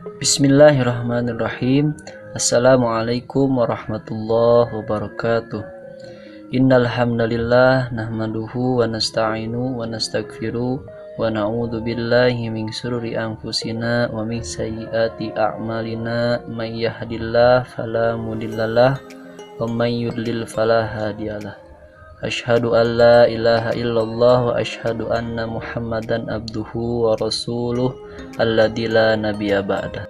Bismillahirrahmanirrahim. Assalamualaikum warahmatullahi wabarakatuh. Innal hamdalillah nahmaduhu wa nasta'inu wa nastaghfiru wa na'udzu billahi min shururi anfusina wa min sayyiati a'malina may yahdihillahu fala mudhillalah wa may yudlil fala hadiyalah. Asyhadu an la ilaha illallah wa asyhadu anna Muhammadan abduhu wa rasuluh alladzi la nabiyya ba'dah.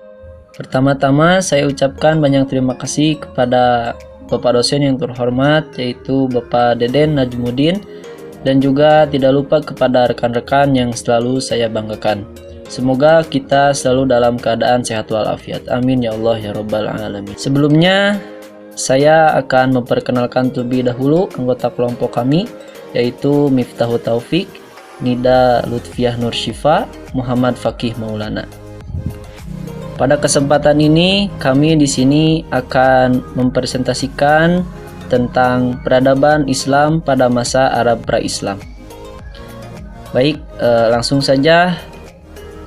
Pertama-tama saya ucapkan banyak terima kasih kepada Bapak dosen yang terhormat, yaitu Bapak Deden Najmuddin, dan juga tidak lupa kepada rekan-rekan yang selalu saya banggakan. Semoga kita selalu dalam keadaan sehat walafiat. Amin ya Allah ya Rabbal Alamin. Sebelumnya saya akan memperkenalkan terlebih dahulu anggota kelompok kami, yaitu Miftahul Taufik, Nida Lutfiah Nur Syifa, Muhammad Fakih Maulana. Pada kesempatan ini kami di sini akan mempresentasikan tentang peradaban Islam pada masa Arab pra-Islam. Baik, langsung saja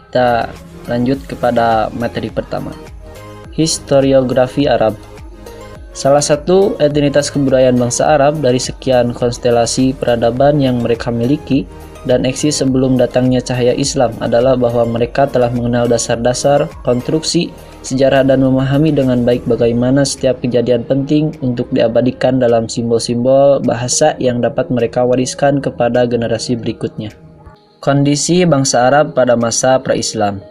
kita lanjut kepada materi pertama. Historiografi Arab. Salah satu identitas kebudayaan bangsa Arab dari sekian konstelasi peradaban yang mereka miliki dan eksis sebelum datangnya cahaya Islam adalah bahwa mereka telah mengenal dasar-dasar, konstruksi, sejarah dan memahami dengan baik bagaimana setiap kejadian penting untuk diabadikan dalam simbol-simbol bahasa yang dapat mereka wariskan kepada generasi berikutnya. Kondisi bangsa Arab pada masa pra-Islam.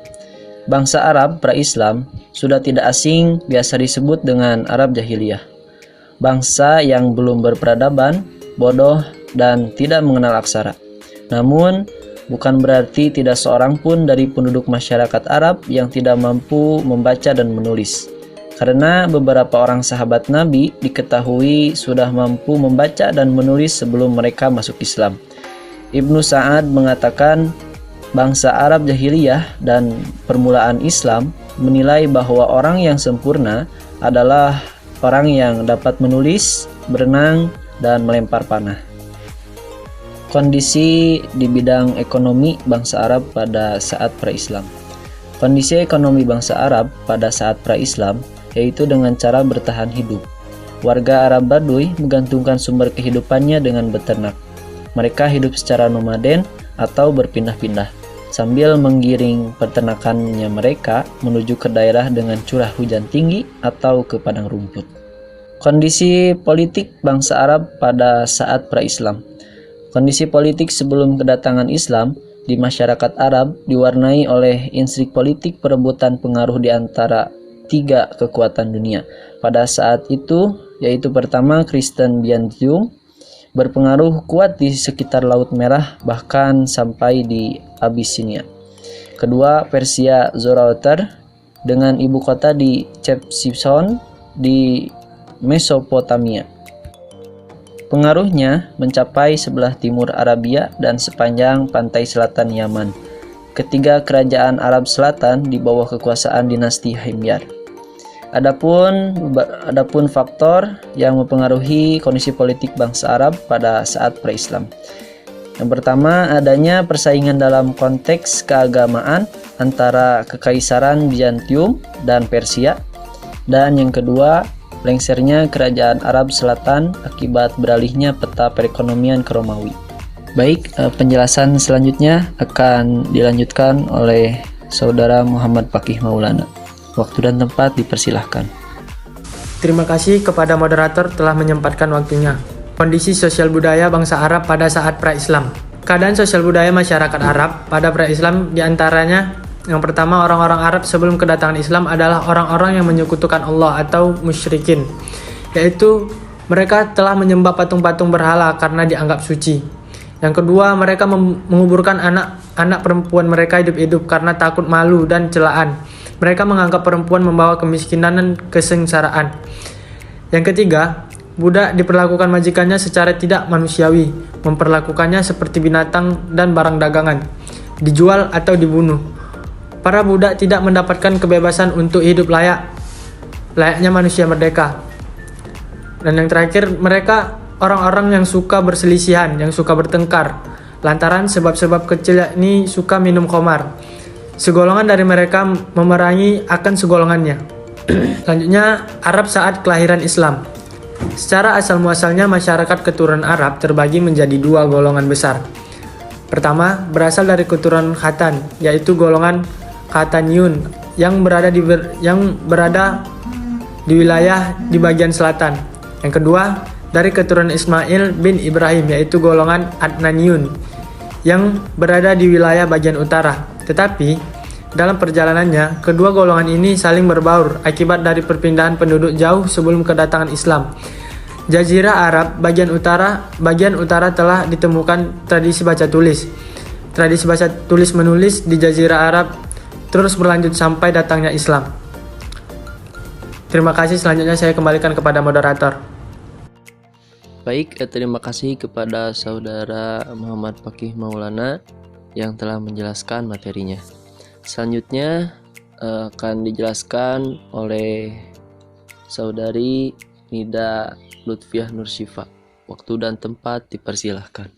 Bangsa Arab pra-Islam sudah tidak asing, biasa disebut dengan Arab Jahiliyah. Bangsa yang belum berperadaban, bodoh, dan tidak mengenal aksara. Namun, bukan berarti tidak seorang pun dari penduduk masyarakat Arab yang tidak mampu membaca dan menulis. Karena beberapa orang sahabat Nabi diketahui sudah mampu membaca dan menulis sebelum mereka masuk Islam. Ibnu Sa'ad mengatakan, bangsa Arab Jahiliyah dan permulaan Islam menilai bahwa orang yang sempurna adalah orang yang dapat menulis, berenang, dan melempar panah. Kondisi di bidang ekonomi bangsa Arab pada saat pra-Islam. Kondisi ekonomi bangsa Arab pada saat pra-Islam yaitu dengan cara bertahan hidup. Warga Arab Baduy menggantungkan sumber kehidupannya dengan beternak. Mereka hidup secara nomaden atau berpindah-pindah, sambil menggiring peternakannya mereka menuju ke daerah dengan curah hujan tinggi atau ke padang rumput. Kondisi politik bangsa Arab pada saat pra-Islam. Kondisi politik sebelum kedatangan Islam di masyarakat Arab diwarnai oleh intrik politik perebutan pengaruh di antara tiga kekuatan dunia. Pada saat itu, yaitu pertama Kristen Byzantium, berpengaruh kuat di sekitar Laut Merah bahkan sampai di Abyssinia. Kedua, Persia Zoroaster dengan ibu kota di Ctesiphon di Mesopotamia. Pengaruhnya mencapai sebelah timur Arabia dan sepanjang pantai selatan Yaman. Ketiga kerajaan Arab Selatan di bawah kekuasaan dinasti Himyar. Adapun faktor yang mempengaruhi kondisi politik bangsa Arab pada saat pra-Islam. Yang pertama, adanya persaingan dalam konteks keagamaan antara Kekaisaran Bizantium dan Persia. Dan yang kedua, lengsernya kerajaan Arab Selatan akibat beralihnya peta perekonomian ke Romawi. Baik, penjelasan selanjutnya akan dilanjutkan oleh Saudara Muhammad Fakih Maulana. Waktu dan tempat dipersilahkan. Terima kasih kepada moderator telah menyempatkan waktunya. Kondisi sosial budaya bangsa Arab pada saat pra-Islam. Keadaan sosial budaya masyarakat Arab pada pra-Islam diantaranya yang pertama, orang-orang Arab sebelum kedatangan Islam adalah orang-orang yang menyekutukan Allah atau musyrikin, yaitu mereka telah menyembah patung-patung berhala karena dianggap suci. Yang kedua, mereka menguburkan anak perempuan mereka hidup-hidup karena takut malu dan celaan. Mereka menganggap perempuan membawa kemiskinan dan kesengsaraan. Yang ketiga, budak diperlakukan majikannya secara tidak manusiawi, memperlakukannya seperti binatang dan barang dagangan, dijual atau dibunuh. Para budak tidak mendapatkan kebebasan untuk hidup layaknya manusia merdeka. Dan yang terakhir, mereka orang-orang yang suka berselisihan, yang suka bertengkar, lantaran sebab-sebab kecil yakni suka minum khamar. Segolongan dari mereka memerangi akan segolongannya. Selanjutnya, Arab saat kelahiran Islam. Secara asal-muasalnya masyarakat keturunan Arab terbagi menjadi dua golongan besar. Pertama, berasal dari keturunan Khatan, yaitu golongan Khataniyun yang berada di wilayah di bagian selatan. Yang kedua, dari keturunan Ismail bin Ibrahim, yaitu golongan Adnaniyun yang berada di wilayah bagian utara. Tetapi, dalam perjalanannya, kedua golongan ini saling berbaur akibat dari perpindahan penduduk jauh sebelum kedatangan Islam. Jazirah Arab bagian utara telah ditemukan tradisi baca tulis. Tradisi baca tulis menulis di Jazirah Arab terus berlanjut sampai datangnya Islam. Terima kasih, selanjutnya saya kembalikan kepada moderator. Baik, terima kasih kepada saudara Muhammad Fakih Maulana yang telah menjelaskan materinya. Selanjutnya akan dijelaskan oleh saudari Nida Lutfiah Nursyifa. Waktu dan tempat dipersilahkan.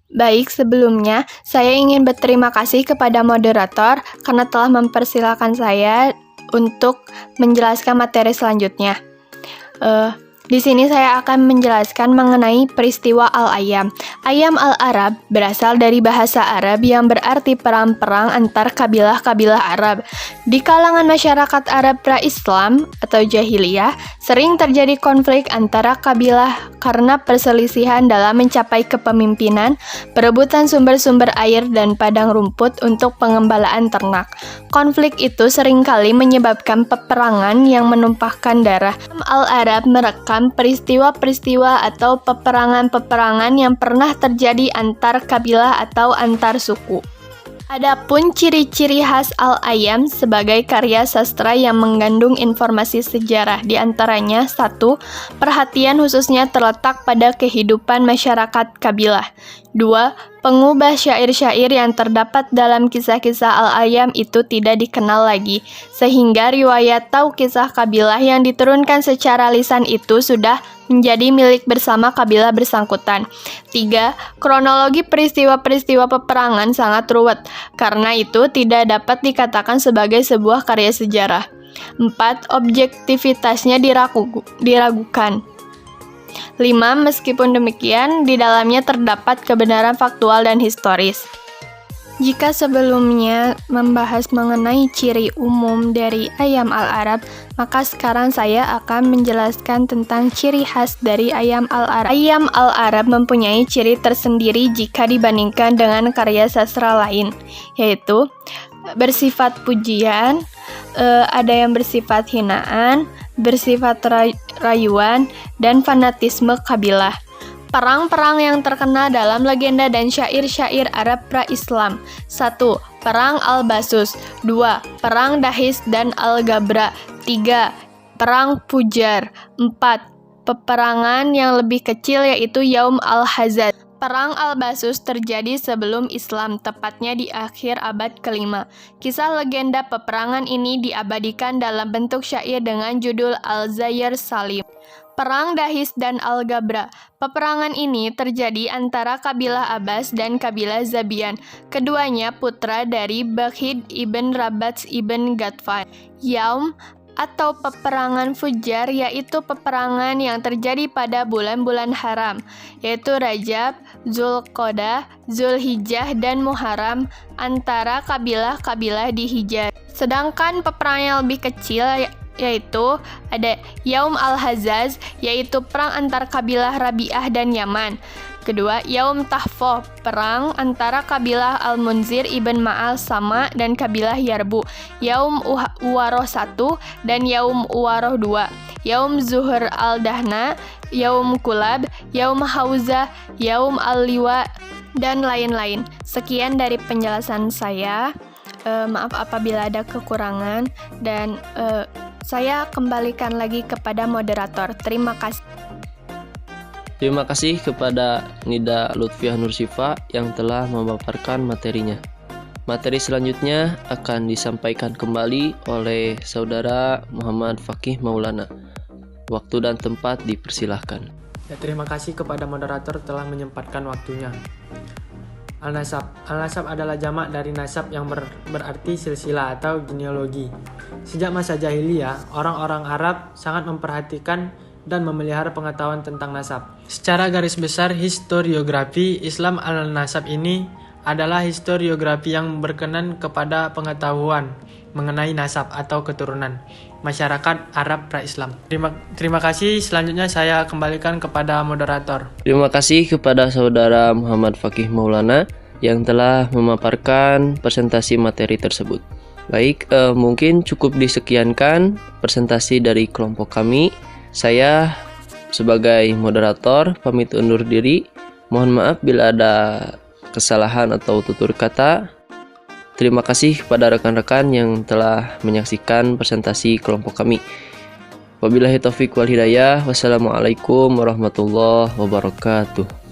Baik, sebelumnya saya ingin berterima kasih kepada moderator karena telah mempersilahkan saya untuk menjelaskan materi selanjutnya. Di sini saya akan menjelaskan mengenai peristiwa Al-Ayyam. Ayyam Al-Arab berasal dari bahasa Arab yang berarti perang-perang antar kabilah-kabilah Arab. Di kalangan masyarakat Arab pra-Islam atau jahiliyah, sering terjadi konflik antara kabilah karena perselisihan dalam mencapai kepemimpinan, perebutan sumber-sumber air dan padang rumput untuk pengembalaan ternak. Konflik itu seringkali menyebabkan peperangan yang menumpahkan darah. Al-Arab merekam peristiwa-peristiwa atau peperangan-peperangan yang pernah terjadi antar kabilah atau antar suku. Adapun ciri-ciri khas Al-Ayyam sebagai karya sastra yang mengandung informasi sejarah, di antaranya 1. Perhatian khususnya terletak pada kehidupan masyarakat kabilah. 2. Pengubah syair-syair yang terdapat dalam kisah-kisah Al-Ayyam itu tidak dikenal lagi, sehingga riwayat atau kisah kabilah yang diturunkan secara lisan itu sudah menjadi milik bersama kabilah bersangkutan. 3. Kronologi peristiwa-peristiwa peperangan sangat ruwet, karena itu tidak dapat dikatakan sebagai sebuah karya sejarah. 4. Objektivitasnya diragukan. 5. Meskipun demikian, di dalamnya terdapat kebenaran faktual dan historis. Jika sebelumnya membahas mengenai ciri umum dari Ayyam Al-Arab, maka sekarang saya akan menjelaskan tentang ciri khas dari Ayyam Al-Arab. Ayyam Al-Arab mempunyai ciri tersendiri jika dibandingkan dengan karya sastra lain, yaitu bersifat pujian, ada yang bersifat hinaan, bersifat rayuan, dan fanatisme kabilah. Perang-perang yang terkenal dalam legenda dan syair-syair Arab pra-Islam. 1. Perang Al-Basus. 2. Perang Dahis dan Al-Gabra. 3. Perang Fujar. 4. Peperangan yang lebih kecil yaitu Yaum Al-Hazad. Perang Al-Basus terjadi sebelum Islam, tepatnya di akhir abad ke-5. Kisah legenda peperangan ini diabadikan dalam bentuk syair dengan judul Al-Zayr Salim. Perang Dahis dan Al-Gabra. Peperangan ini terjadi antara kabilah Abbas dan kabilah Zabian. Keduanya putra dari Bakhid ibn Rabat ibn Ghatfan. Yaum atau peperangan Fujar yaitu peperangan yang terjadi pada bulan-bulan haram, yaitu Rajab, Zulqa'dah, Zulhijjah, dan Muharram antara kabilah-kabilah di Hijaz. Sedangkan peperangan yang lebih kecil yaitu ada Yaum Al-Hazaz, yaitu perang antar kabilah Rabi'ah dan Yaman. Kedua, Yaum Tahfoh, perang antara kabilah Al-Munzir ibn Ma'al Sama dan kabilah Yarbu. Yaum Uwaroh 1 dan Yaum Uwaroh 2. Yaum Zuhur Al-Dahna, Yaum Kulab, Yaum Hauza, Yaum Al-Liwa, dan lain-lain. Sekian dari penjelasan saya. Maaf apabila ada kekurangan, dan saya kembalikan lagi kepada moderator. Terima kasih. Terima kasih kepada Nida Lutfiah Nursyifa yang telah memaparkan materinya. Materi selanjutnya akan disampaikan kembali oleh saudara Muhammad Fakih Maulana. Waktu dan tempat dipersilahkan. Terima kasih kepada moderator telah menyempatkan waktunya. Al-nasab. Al-nasab adalah jamak dari nasab yang berarti silsilah atau genealogi. Sejak masa jahiliyah, orang-orang Arab sangat memperhatikan dan memelihara pengetahuan tentang nasab. Secara garis besar historiografi Islam al-nasab ini adalah historiografi yang berkenan kepada pengetahuan mengenai nasab atau keturunan masyarakat Arab pra-Islam. Terima kasih. Selanjutnya saya kembalikan kepada moderator. Terima kasih kepada saudara Muhammad Fakih Maulana yang telah memaparkan presentasi materi tersebut. Baik, mungkin cukup disekiankan presentasi dari kelompok kami. Saya sebagai moderator pamit undur diri. Mohon maaf bila ada kesalahan atau tutur kata. Terima kasih kepada rekan-rekan yang telah menyaksikan presentasi kelompok kami. Wabillahi taufik wal hidayah. Wassalamualaikum warahmatullahi wabarakatuh.